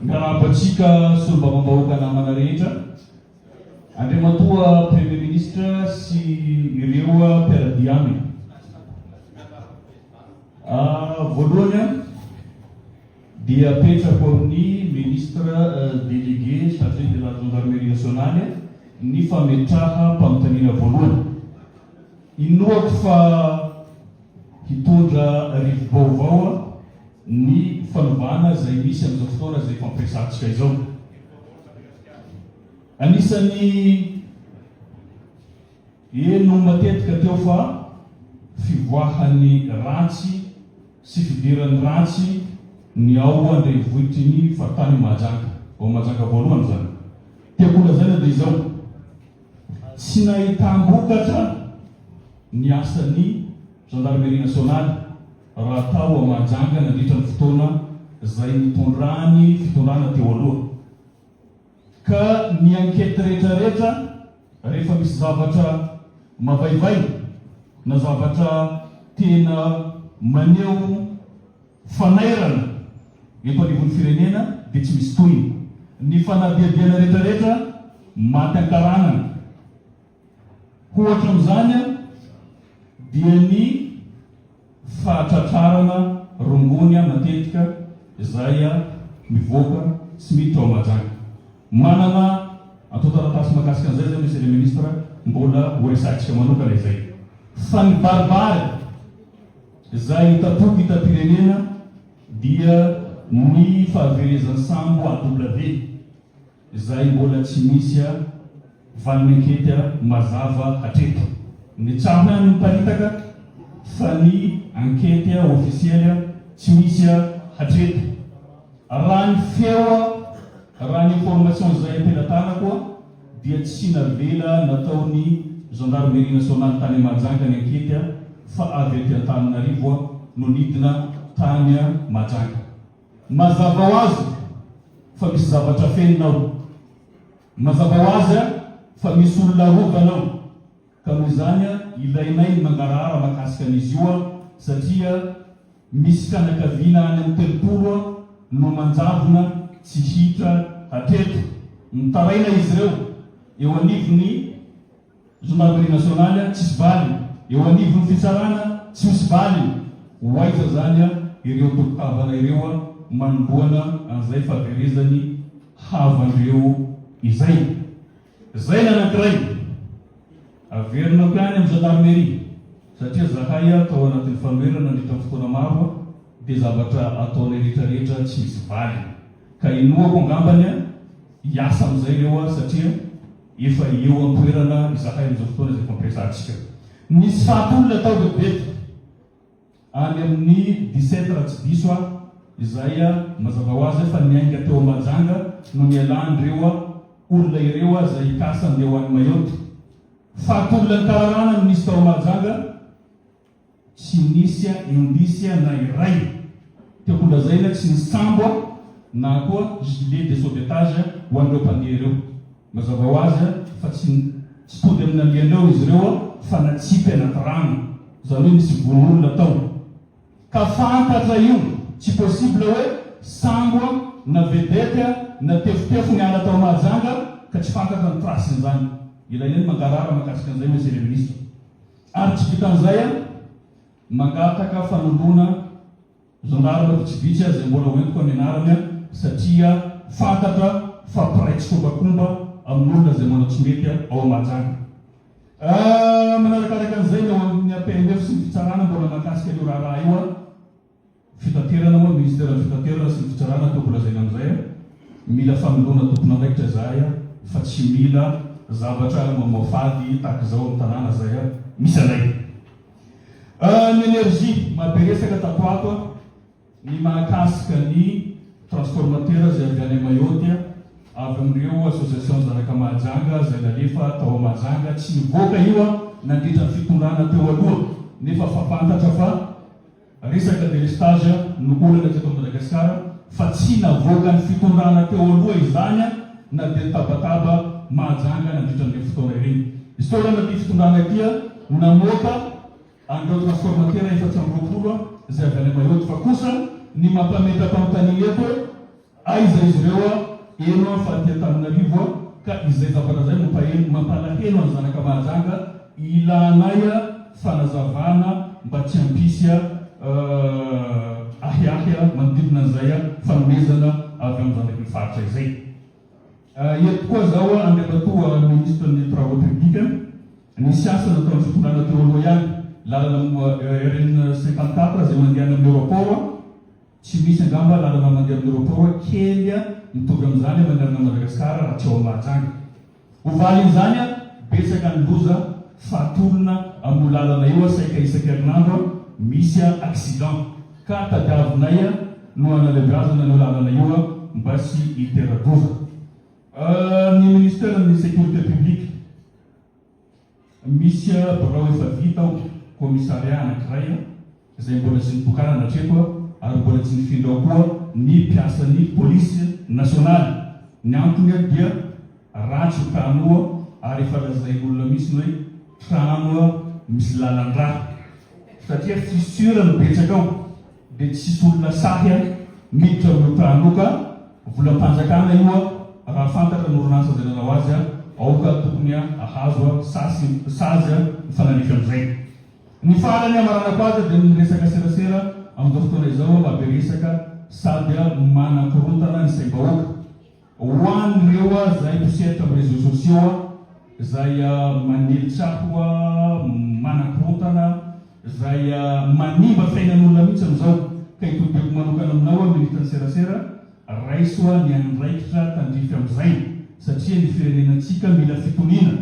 Ngarabatsika solombavambahoaka namana rehetra. Andriamatoa Premier Ministre sy ireo mpiara-diany. Voalohany dia petrako amin'ny ministre délégué chargé de la gendarmerie nationale ny fametraha mpamitaniana voalohany. Inoako fa hitondra rivo-baovao ny fanovana izay misy amin'izao fotoana izay fampiresantsika izao. Anisany eno matetika teo fa fivoahan'ny ratsy sy fidiran'ny ratsy ny ao andrenivohitry ny fahatany Mahajanga, ao Mahajanga voalohany zany. Tiako lazana dia izao, tsy nahitam-bokatra ny asan'ny gendarmerie nationale raha tao a Mahajanga nandritra ny fotoana izay nitondrany fitondrana teo aloha. Ka ny ankety rehetrarehetra rehefa misy zavatra mavaivay na zavatra tena maneho fanairana eto anivon'ny firenena dia tsy misy tohiny. Ny fanadiadiana rehetrarehetra maty ankaranana. Ohatra amin'izany dia ny fahatratrarana rongony matetika izay mivoaka tsy miditra ao Mahajanga. Manana atao-taratasy mahakasika an'izay zay Monsieur le Ministre, mbola horesantsika manokana izay. Fa ny baribary izay tatoky hitam-pirenena dia ny fahaverezan'ny sambo AW izay mbola tsy misy valiny ankety mazava hatreto. Ny tsahona ny miparitaka fa ny ankety ofisiely tsy misy hatreto. Raha ny feo raha ny information izay ampelatana koa dia tsy navela nataon'ny gendarmerie nationale tany Mahajanga ny ankety fa avy aty Antananarivo no nidina tany Mahajanga. Mazava ho azy fa misy zavatra feninao, mazava ho azy fa misy olona rovanao. Ka noho izany ilainay mangarahara mahakasika an'izy io satria misy fianakaviana any amin'ny telopolo no manjavona tsy hitra hatreto. Mitaraina izy ireo eo anivon'ny gendarmerie nationale tsisy valy, eo anivon'ny fitsarana tsy misy valy. Hoaiza zany ireo tokotavana ireo manomboana an'izay fahaverezany havandreo izay. Zay nanankiray averina ko any amin'ny gendarmerie satria zahay tao anatin'ny fanoherana nandritra amin'ny fotoana maro dia zavatra ataonay rehetrarehetra tsy misy valy. Ka inoako angambany hiasa amin'izay ireo satria efa eo am-toerana izahay amin'izao fotoana izay fampiresantsika. Nisy fahatolona tao bebety any amin'ny 17 raha tsy diso izay mazava ho azy fa niainga teo Mahajanga no nialan'ireo olona ireo izay hikasa andeha ho any Mayotte. Fahatolona ny kararana no nisy tao Mahajanga, tsy nisy indisy na iray. Tiako lazaina tsy nisy sambo na koa gilet de sauvetage ho an'ireo mpandeha ireo. Mazava ho azy fa tsy tody amin'ny alianao izy ireo fa natsipy anaty rano, izany hoe misy vonolona tao. Ka fantatra io tsy possible hoe sambo na vedety na tefotefo ny ala tao Mahajanga ka tsy fantatra ny trasiny zany. Ilainay mangarahara mahakasika an'izay Monsieur le Ministre. Ary tsy vitan'izay mangataka fanoloana gendarme vitsivitsy izay mbola hoentiko amin'ny anarany satria fantatra fa piraitsy kombakomba amin'olona izay manao tsy mety ao Mahajanga. Manarakaraka an'izay ny PMF sy ny fitsarana mbola mahakasika io raha io fitaterana moa ministère ny fitaterana sy ny fitsarana toko lazaina amin'izay mila fanoloana tompona andraikitra zay fa tsy mila zavatra mamofady tahaka izao amin'ny tanàna zay misy anay. Ny énergie maberesaka tato ato ny mahakasika ny transformateur izay avy any Mayotte avy amin'ireo association zanaka Mahajanga izay nalefa tao Mahajanga tsy nivoaka io nandritra ny fitondrana teo aloha nefa fafantatra fa resaka délestage no olana teto Madagasikara fa tsy navoaka ny fitondrana teo aloha izany na dia tabataba Mahajanga nandritra ny fotoana ireny. Izy tao anaty fitondrana aty namoaka andreo transformateur efa tsy amby roapolo izay avy any Mayotte fa kosa ny mampametaka amin'ny tany eto aiza izy ireo eno fa tia Antananarivo ka izay zavatra zay mampalahelo ny zanaka Mahajanga ilanay fanazavana mba tsy hampisy ahiahia manodidina an'izay fanomezana avy amin'ny zanaky ny faritra izay. Eto koa zao andrefatoa ministre des travaux publics nisy asa nataon'ny fitondrana teo aloha ihany lalana RN 54 zay mandeha amin'ny aéroport tsy misy angamba lalana mandeha amin'ny aéroport kely mitovy amin'izany manerana Madagasikara raha tsy ao Mahajanga. Ovalin'izany betsaka ny loza fahatolona amin'ny lalana io saika isan-kerinandro misy accident ka tadiavinay no analebazana ny lalana io mba sy hitera-doza. Ny ministère de sécurité publique misy birao efa vita commissariat anankiray izay mbola tsy nipokarana hatreto ary mbola tsy nifindra koa ny mpiasan'ny polisy nationale. Ny antony dia ratsy trano ary efa lazain'olona misy hoe trano misy lalan-drà satria fissure no betsaka ao dia tsisy olona sahy miditra amin'io trano ka volam-panjakana io raha fantatra ny orinasa zay nanao azy aoka tokony ahazo sazy mifananify amin'izay. Ny farany amaranako azy dia miresaka serasera amin'izao fotoana izao mampiresaka sady manakorontana ny saim-bahoaka ho an'ireo zay mpisehatra amin'ny réseaux sociaux zay manelitsaho manakorontana zay manimba fiainan'olona mihitsy amin'izao ka itodiko manokana aminao militany serasera raisoa ny andraikitra tandrify amin'izay satria ny firenenantsika mila fitoniana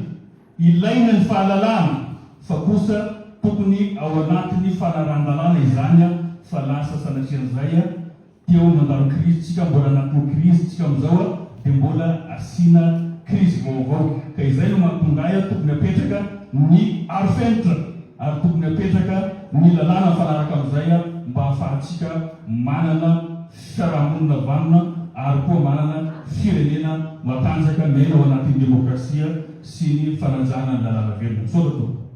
ilaina ny fahalalana fa kosa tokony ao anatiny fanaran-dalàna izany fa lasa sanatrian'izay teo mandalo crise tsika mbola anatin'ny crise tsika amin'izao dia mbola asina crise vaovao ka izay no mampongay tokony apetraka ny arofenitra ary tokony apetraka ny lalàna fanaraka amin'izay mba ahafahantsika manana fiarahamonina vanona ary koa manana firenena matanjaka mena ao anatin'ny demokrasia sy ny fananjana ny lalàna velona.